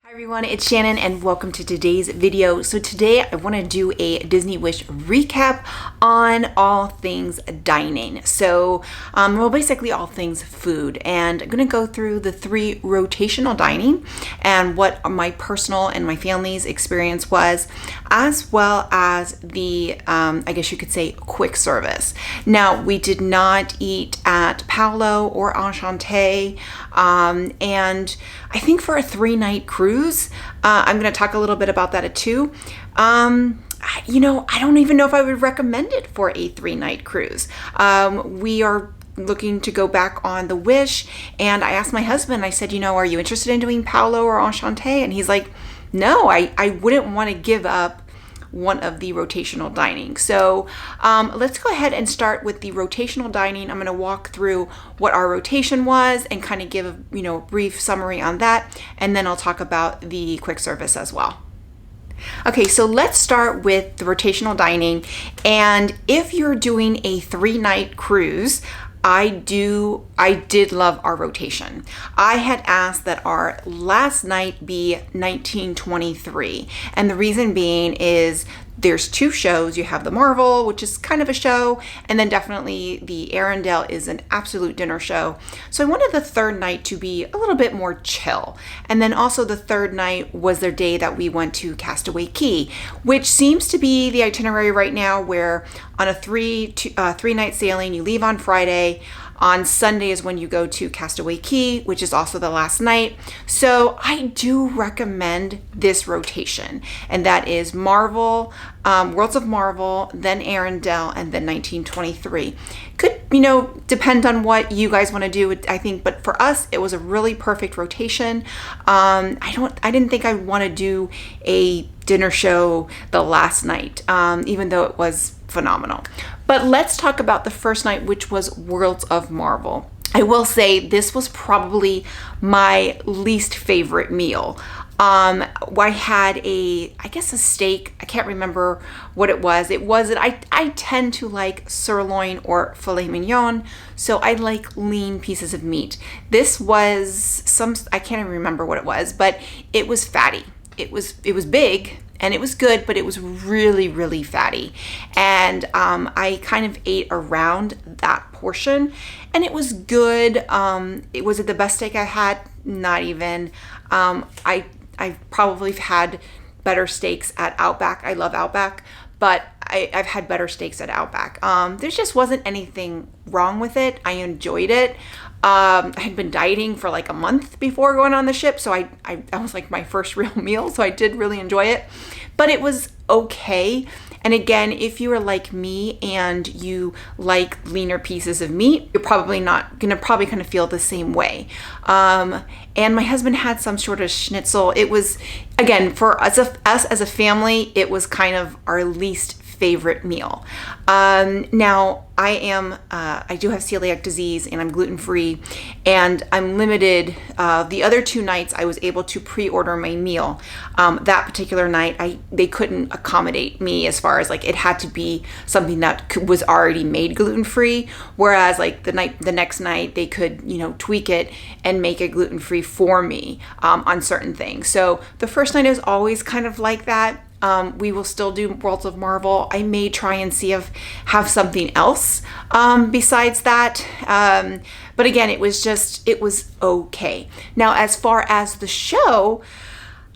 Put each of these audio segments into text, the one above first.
Hi everyone, it's Shannon and welcome to today's video. So today I want to do a Disney Wish recap on all things dining. So, well, basically all things food, and I'm going to go through the 3 rotational dining and what my personal and my family's experience was, as well as the, I guess you could say, quick service. Now, we did not eat at Paolo or Enchanté, and I think for a 3-night cruise, I'm going to talk a little bit about that too. I don't even know if I would recommend it for a 3-night cruise. We are looking to go back on the Wish, and I asked my husband, I said, are you interested in doing Paolo or Enchanté? And he's like, no, I wouldn't want to give up one of the rotational dining. So let's go ahead and start with the rotational dining. I'm going to walk through what our rotation was and kind of give a brief summary on that, and then I'll talk about the quick service as well. Okay, so let's start with the rotational dining. And if you're doing a 3-night cruise, I did love our rotation. I had asked that our last night be 1923. And the reason being is there's 2 shows. You have the Marvel, which is kind of a show, and then definitely the Arendelle is an absolute dinner show. So I wanted the 3rd night to be a little bit more chill. And then also the 3rd night was their day that we went to Castaway Cay, which seems to be the itinerary right now, where on a 3-night sailing, you leave on Friday. On Sunday is when you go to Castaway Cay, which is also the last night. So I do recommend this rotation, and that is Marvel, Worlds of Marvel, then Arendelle, and then 1923. Could, depend on what you guys want to do, I think, but for us, it was a really perfect rotation. I didn't think I'd want to do a dinner show the last night, even though it was phenomenal. But let's talk about the first night, which was Worlds of Marvel. I will say this was probably my least favorite meal. I had a steak. I can't remember what it was. I tend to like sirloin or filet mignon, so I like lean pieces of meat. This was I can't even remember what it was, but it was fatty. It was big and it was good, but it was really, really fatty. And I kind of ate around that portion, and it was good. Was it the best steak I had? Not even. I've probably had better steaks at Outback. I love Outback, but I've had better steaks at Outback. There just wasn't anything wrong with it. I enjoyed it. I had been dieting for like a month before going on the ship, so I was like my first real meal, so I did really enjoy it. But it was okay. And again, if you are like me and you like leaner pieces of meat, you're probably not gonna kind of feel the same way. And my husband had some sort of schnitzel. It was, again, for us as a family, it was kind of our least favorite meal. Now I do have celiac disease and I'm gluten-free, and I'm limited. The other 2 nights I was able to pre-order my meal. That particular night, they couldn't accommodate me as far as like it had to be something that was already made gluten-free. Whereas like the next night they could, tweak it and make it gluten-free for me on certain things. So the first night is always kind of like that. We will still do Worlds of Marvel. I may try and see if have something else besides that. But again, it was okay. Now, as far as the show,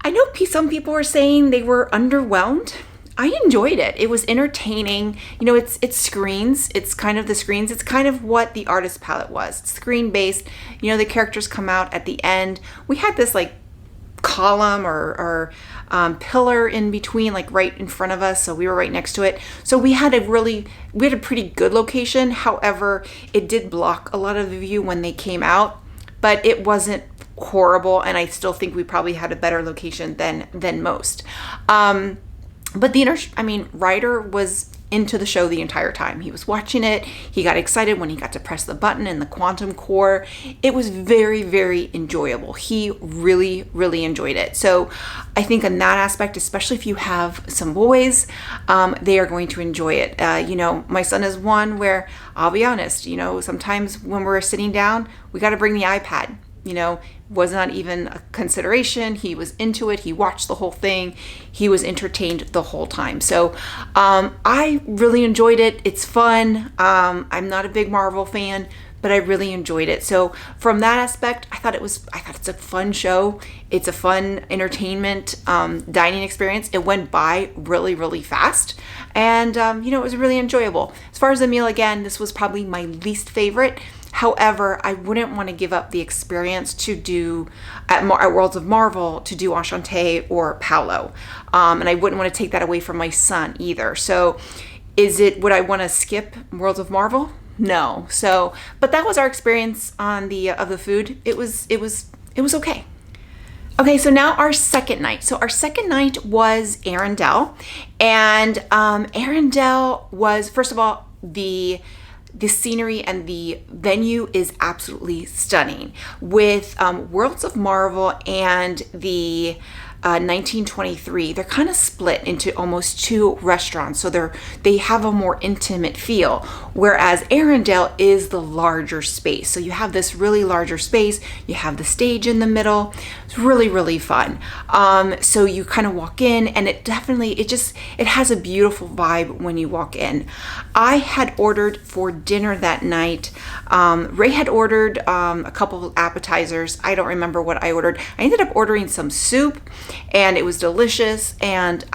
I know some people were saying they were underwhelmed. I enjoyed it. It was entertaining. It's screens. It's kind of the screens. It's kind of what the artist palette was. It's screen based. The characters come out at the end. We had this like column or pillar in between, like right in front of us, so we were right next to it. So we had a pretty good location. However, it did block a lot of the view when they came out, but it wasn't horrible, and I still think we probably had a better location than most. But Ryder was into the show the entire time. He was watching it. He got excited when he got to press the button in the quantum core. It was very, very enjoyable. He really, really enjoyed it. So I think in that aspect, especially if you have some boys, they are going to enjoy it. My son is one where, I'll be honest, sometimes when we're sitting down, we got to bring the iPad. was not even a consideration. He was into it. He watched the whole thing. He was entertained the whole time. So I really enjoyed it. It's fun. I'm not a big Marvel fan, but I really enjoyed it. So from that aspect, I thought it's a fun show. It's a fun entertainment dining experience. It went by really, really fast. And, it was really enjoyable. As far as the meal, again, this was probably my least favorite. However, I wouldn't want to give up the experience to do at Worlds of Marvel to do Enchanté or Paolo. And I wouldn't want to take that away from my son either. So would I want to skip Worlds of Marvel? No. So, but that was our experience on of the food. It was okay. Okay, so now our second night. So our second night was Arendelle, and Arendelle was, first of all, the scenery and the venue is absolutely stunning. With Worlds of Marvel and the 1923, they're kind of split into almost two restaurants, so they have a more intimate feel, whereas Arendelle is the larger space. So you have this really larger space, you have the stage in the middle. It's really, really fun. So you kind of walk in, and it has a beautiful vibe when you walk in. I had ordered for dinner that night. Ray had ordered a couple of appetizers. I don't remember what I ordered. I ended up ordering some soup, and it was delicious. And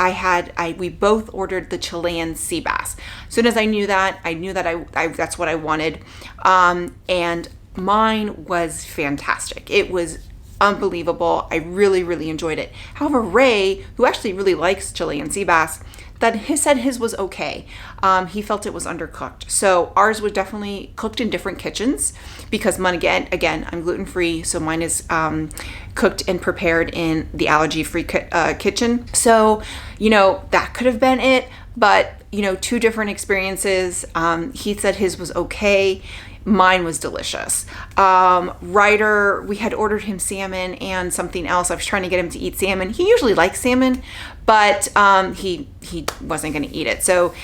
we both ordered the Chilean sea bass. As soon as I knew that that's what I wanted. And mine was fantastic. It was unbelievable. I really, really enjoyed it. However, Ray, who actually really likes Chilean sea bass, said his was okay. He felt it was undercooked. So ours was definitely cooked in different kitchens, because mine, again, I'm gluten-free, so mine is cooked and prepared in the allergy-free kitchen. So, that could have been it, but, two different experiences. He said his was okay. Mine was delicious. Ryder, we had ordered him salmon and something else. I was trying to get him to eat salmon. He usually likes salmon, but he wasn't going to eat it. So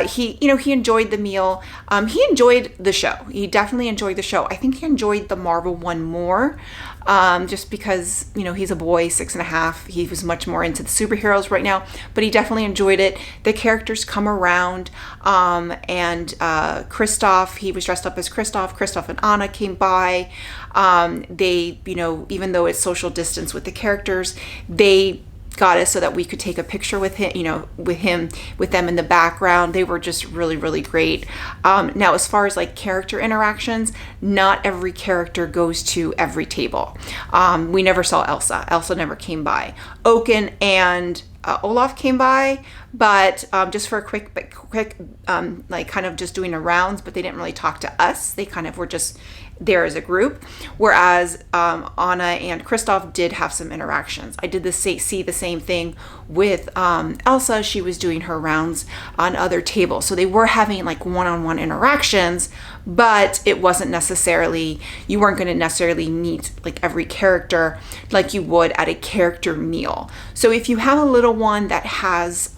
he enjoyed the meal. He enjoyed the show. He definitely enjoyed the show. I think he enjoyed the Marvel one more, just because he's a boy, 6.5. He was much more into the superheroes right now, but he definitely enjoyed it. The characters come around, and Kristoff, he was dressed up as Kristoff. Kristoff and Anna came by. They, even though it's social distance with the characters, they got us so that we could take a picture with him, with them in the background. They were just really, really great. Now, as far as like character interactions, not every character goes to every table. We never saw Elsa. Elsa never came by. Oaken and Olaf came by, but just for a quick, like kind of just doing a rounds, but they didn't really talk to us. They kind of were just there as a group, whereas Anna and Kristoff did have some interactions. I did see the same thing with Elsa. She was doing her rounds on other tables, so they were having like one-on-one interactions, but it wasn't necessarily, you weren't going to necessarily meet like every character like you would at a character meal. So if you have a little one that has,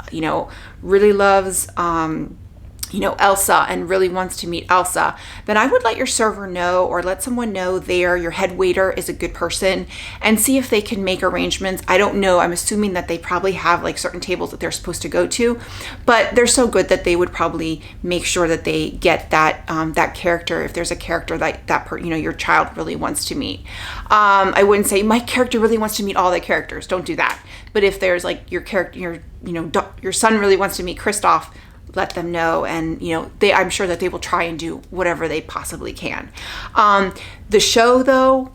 really loves Elsa and really wants to meet Elsa, then I would let your server know, or let someone know your head waiter is a good person, and see if they can make arrangements. I don't know. I'm assuming that they probably have like certain tables that they're supposed to go to, but they're so good that they would probably make sure that they get that that character, if there's a character your child really wants to meet. I wouldn't say my character really wants to meet all the characters. Don't do that. But if there's like your character, your son really wants to meet Kristoff, let them know, and I'm sure that they will try and do whatever they possibly can. The show, though,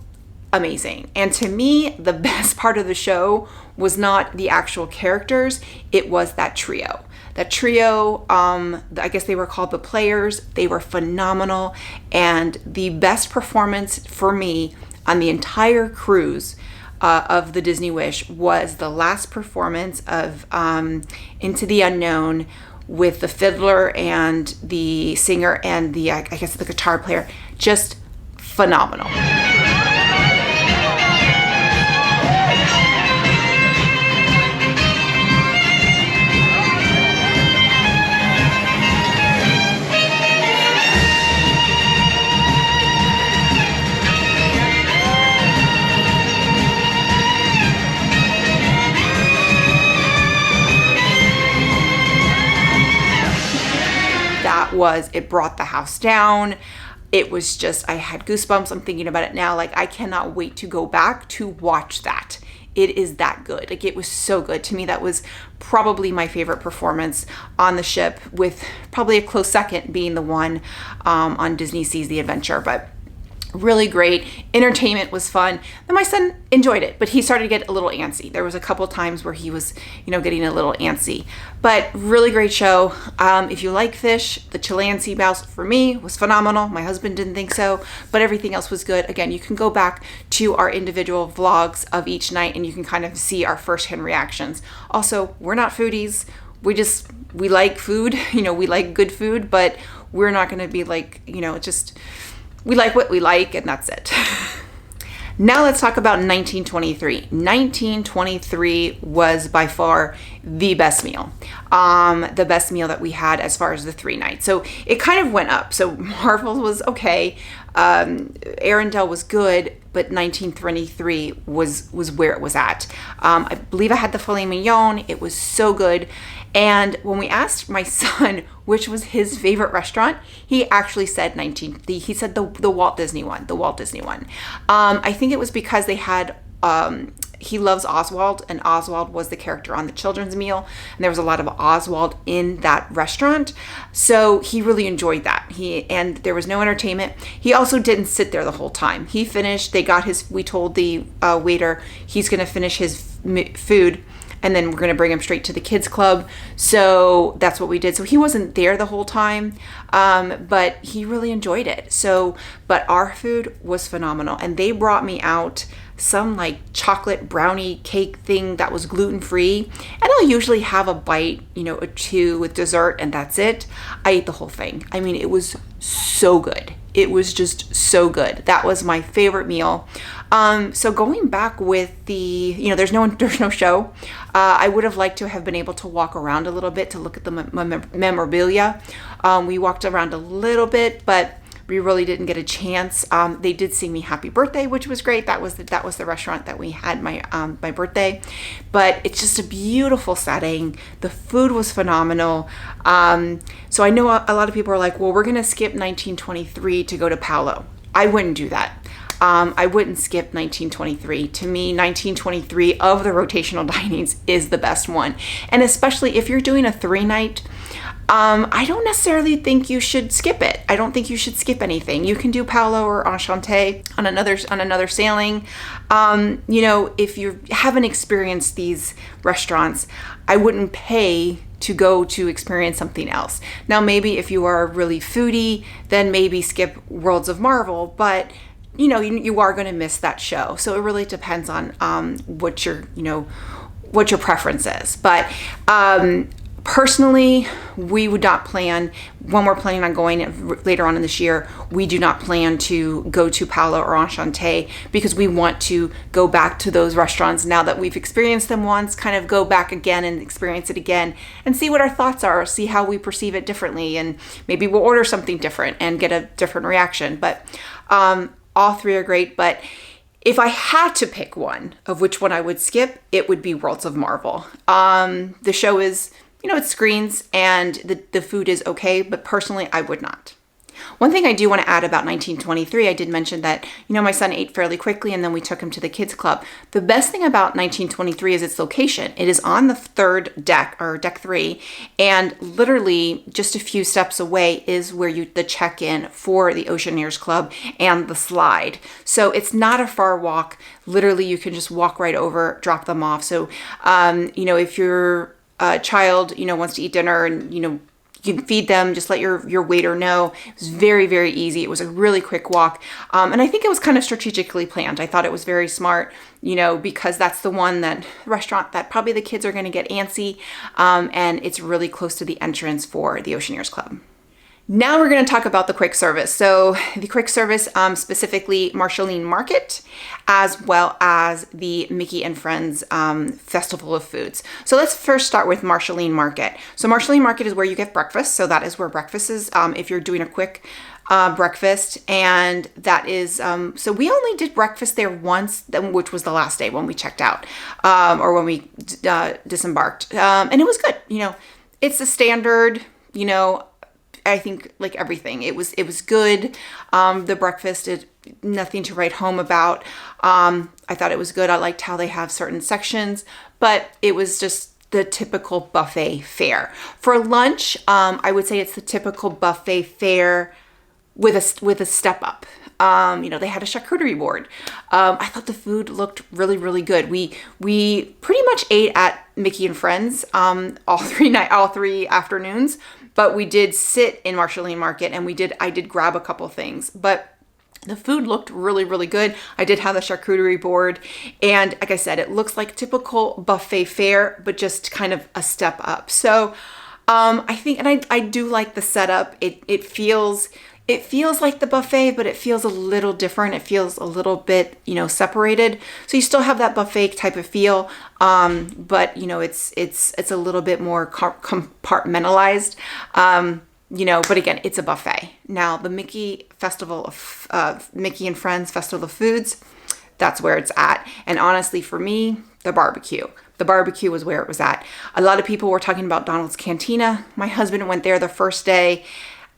amazing. And to me, the best part of the show was not the actual characters, it was that trio. That trio, I guess they were called the Players. They were phenomenal, and the best performance for me on the entire cruise of the Disney Wish was the last performance of Into the Unknown, with the fiddler and the singer and the guitar player. Just phenomenal. it brought the house down. It was just, I had goosebumps. I'm thinking about it now. Like, I cannot wait to go back to watch that. It is that good. Like, it was so good. To me, that was probably my favorite performance on the ship, with probably a close second being the one on Disney Seas the Adventure. But really great. Entertainment was fun. Then my son enjoyed it, but he started to get a little antsy. There was a couple times where he was, getting a little antsy, but really great show. If you like fish, the Chilean sea bass for me was phenomenal. My husband didn't think so, but everything else was good. Again, you can go back to our individual vlogs of each night and you can kind of see our firsthand reactions. Also, we're not foodies. We like food, we like good food, but we're not going to be like, we like what we like, and that's it. Now let's talk about 1923. 1923 was by far the best meal. The best meal that we had as far as the 3 nights. So it kind of went up. So Marvel was okay. Arendelle was good, but 1923 was where it was at. I believe I had the filet mignon. It was so good. And when we asked my son which was his favorite restaurant, he actually said he said the Walt Disney one, I think it was because they had, he loves Oswald, and Oswald was the character on the children's meal, and there was a lot of Oswald in that restaurant, so he really enjoyed that. And there was no entertainment. He also didn't sit there the whole time. He finished. We told the waiter he's going to finish his food, and then we're going to bring him straight to the kids club. So that's what we did. So he wasn't there the whole time, but he really enjoyed it. But our food was phenomenal, and they brought me out some like chocolate brownie cake thing that was gluten-free, and I'll usually have a bite, or two with dessert, and that's it. I ate the whole thing. I mean, it was so good. It was just so good. That was my favorite meal. So going back with the, there's no show. I would have liked to have been able to walk around a little bit to look at the memorabilia. We walked around a little bit, but we really didn't get a chance. They did sing me happy birthday, which was great. That was the restaurant that we had my birthday. But it's just a beautiful setting. The food was phenomenal. So I know a lot of people are like, well, we're going to skip 1923 to go to Palo. I wouldn't do that. I wouldn't skip 1923. To me, 1923 of the rotational dinings is the best one. And especially if you're doing a 3-night, I don't necessarily think you should skip it. I don't think you should skip anything. You can do Palo or Enchante on another sailing. If you haven't experienced these restaurants, I wouldn't pay to go to experience something else. Now, maybe if you are a really foodie, then maybe skip Worlds of Marvel, but you are going to miss that show. So it really depends on what your preference is. But personally, we would not plan, when we're planning on going later on in this year, we do not plan to go to Palo or Enchante, because we want to go back to those restaurants now that we've experienced them once, kind of go back again and experience it again and see what our thoughts are, see how we perceive it differently, and maybe we'll order something different and get a different reaction. But all 3 are great, but if I had to pick one of which one I would skip, it would be Worlds of Marvel. The show is, it screens, and the food is okay, but personally, I would not. One thing I do want to add about 1923, I did mention that, my son ate fairly quickly, and then we took him to the kids club. The best thing about 1923 is its location. It is on the 3rd deck, or deck 3, and literally just a few steps away is where the check-in for the Oceaneers Club and the slide. So it's not a far walk. Literally, you can just walk right over, drop them off. So, if your child, wants to eat dinner, and, you can feed them, just let your waiter know. It was very, very easy. It was a really quick walk. And I think it was kind of strategically planned. I thought it was very smart, because that's the restaurant that probably the kids are going to get antsy. And it's really close to the entrance for the Oceaneers Club. Now we're going to talk about the quick service. So the quick service, specifically Marceline Market, as well as the Mickey and Friends Festival of Foods. So let's first start with Marceline Market. So Marceline Market is where you get breakfast. So that is where breakfast is, if you're doing a quick breakfast. And that is, so we only did breakfast there once, which was the last day when we checked out, or when we disembarked. And it was good. It's a standard, I think like everything, it was good. The breakfast, nothing to write home about. I thought it was good. I liked how they have certain sections, but it was just the typical buffet fare. For lunch, I would say it's the typical buffet fare with a step up. They had a charcuterie board. I thought the food looked really, really good. We pretty much ate at Mickey and Friends all three afternoons, but we did sit in Marceline Market, and I did grab a couple things, but the food looked really, really good. I did have the charcuterie board, and like I said, it looks like typical buffet fare, but just kind of a step up. So I think, and I do like the setup. It feels like the buffet, but it feels a little different. It feels a little bit, separated. So you still have that buffet type of feel, but it's a little bit more compartmentalized. But again, it's a buffet. Now, the Mickey Mickey and Friends Festival of Foods, that's where it's at. And honestly, for me, the barbecue. The barbecue was where it was at. A lot of people were talking about Donald's Cantina. My husband went there the first day,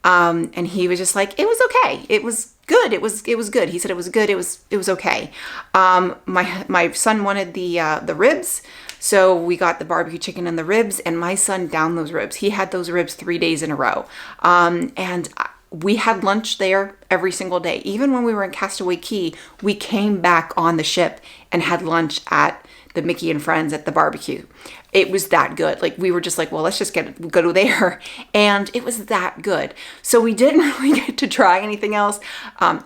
and he was just like, it was okay. It was good. It was good. He said it was good. It was okay. My son wanted the ribs. So we got the barbecue chicken and the ribs, and my son downed those ribs. He had those ribs 3 days in a row. And we had lunch there every single day. Even when we were in Castaway Cay, we came back on the ship and had lunch at the Mickey and Friends at the barbecue. It was that good. Like, we were just like, well, let's just go to there. And it was that good. So we didn't really get to try anything else.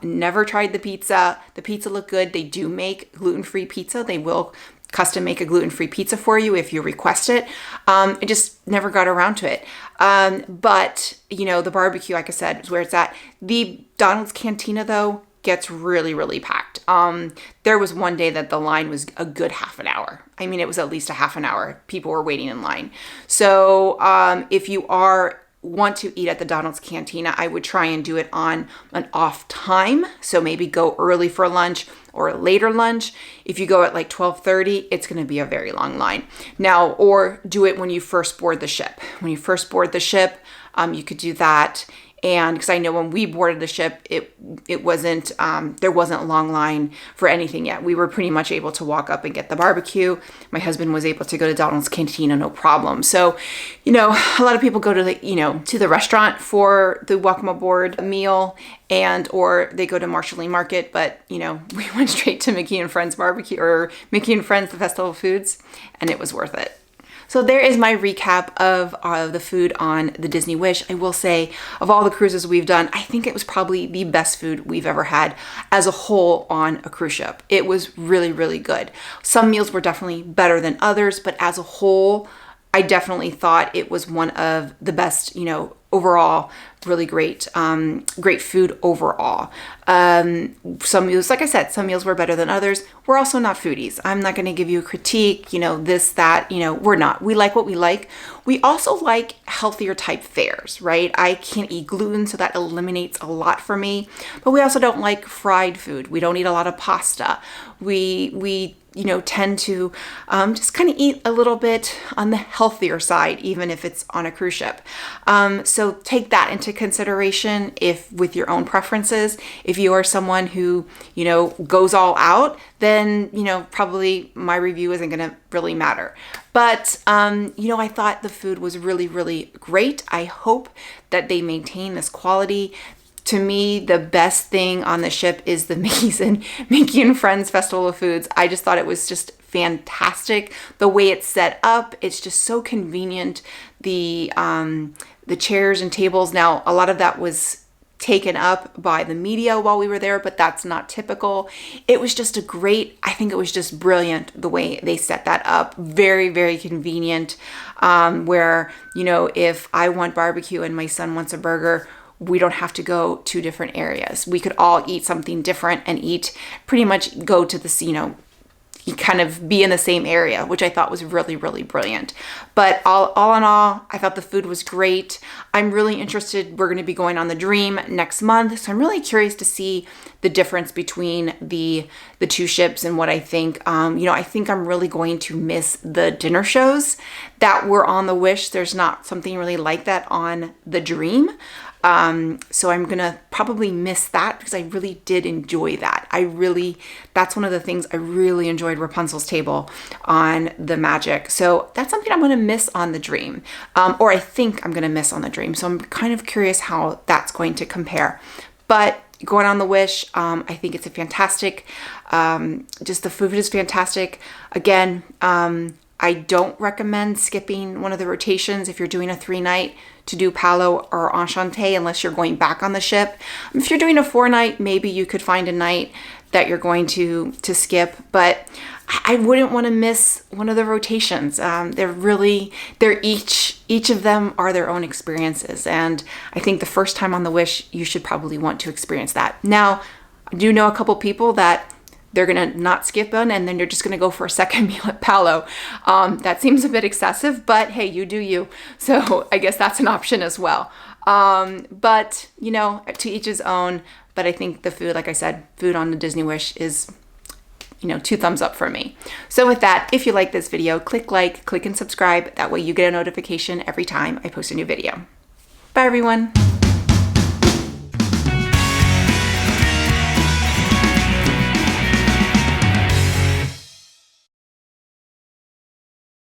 Never tried the pizza. The pizza looked good. They do make gluten-free pizza. They will custom make a gluten-free pizza for you if you request it. I just never got around to it. But the barbecue, like I said, is where it's at. The Donald's Cantina, though, gets really, really packed. There was one day that the line was a good half an hour. I mean, it was at least a half an hour. People were waiting in line. So if you want to eat at the Donald's Cantina, I would try and do it on an off time. So maybe go early for lunch or a later lunch. If you go at like 12:30, it's going to be a very long line. Now, or do it when you first board the ship. When you first board the ship, you could do that. And because I know when we boarded the ship, it wasn't, there wasn't a long line for anything yet. We were pretty much able to walk up and get the barbecue. My husband was able to go to Donald's Cantina, no problem. So, a lot of people go to to the restaurant for the welcome aboard meal, or they go to Marceline Market, but we went straight to Mickey and Friends barbecue, or Mickey and Friends, the Festival of Foods, and it was worth it. So there is my recap of the food on the Disney Wish. I will say, of all the cruises we've done, I think it was probably the best food we've ever had as a whole on a cruise ship. It was really, really good. Some meals were definitely better than others, but as a whole, I definitely thought it was one of the best, overall, really great food overall. Some meals, like I said, some meals were better than others. We're also not foodies. I'm not going to give you a critique, this, that, we're not. We like what we like. We also like healthier type fares, right? I can't eat gluten, so that eliminates a lot for me. But we also don't like fried food. We don't eat a lot of pasta. We tend to just kind of eat a little bit on the healthier side, even if it's on a cruise ship. So take that into consideration if with your own preferences. If you are someone who, goes all out, then, probably my review isn't going to really matter. But, I thought the food was really, really great. I hope that they maintain this quality. To me, the best thing on the ship is the Mickey and Friends Festival of Foods. I just thought it was just fantastic. The way it's set up, it's just so convenient. The chairs and tables. Now, a lot of that was taken up by the media while we were there, but that's not typical. It was just I think it was just brilliant the way they set that up. Very, very convenient. Where, if I want barbecue and my son wants a burger, we don't have to go to different areas. We could all eat something different and pretty much go to the, kind of be in the same area, which I thought was really, really brilliant. But all in all, I thought the food was great. I'm really interested. We're going to be going on the Dream next month. So I'm really curious to see the difference between the two ships and what I think. I think I'm really going to miss the dinner shows that were on the Wish. There's not something really like that on the Dream. So I'm gonna probably miss that because I really did enjoy that. That's one of the things I really enjoyed, Rapunzel's table on the Magic. So that's something I'm gonna miss on the Dream, or I think I'm gonna miss on the Dream. So I'm kind of curious how that's going to compare. But going on the Wish, I think it's a fantastic, just the food is fantastic. Again, I don't recommend skipping one of the rotations if you're doing a 3-night to do Palo or Enchante unless you're going back on the ship. If you're doing a 4-night, maybe you could find a night that you're going to skip, but I wouldn't want to miss one of the rotations. Each of them are their own experiences, and I think the first time on the Wish, you should probably want to experience that. Now, I do know a couple people that they're gonna not skip one and then you're just gonna go for a second meal at Palo. That seems a bit excessive, but hey, you do you. So I guess that's an option as well. But you know, to each his own. But I think the food, like I said, food on the Disney Wish is, 2 thumbs up for me. So with that, if you like this video, click like, click and subscribe. That way you get a notification every time I post a new video. Bye everyone.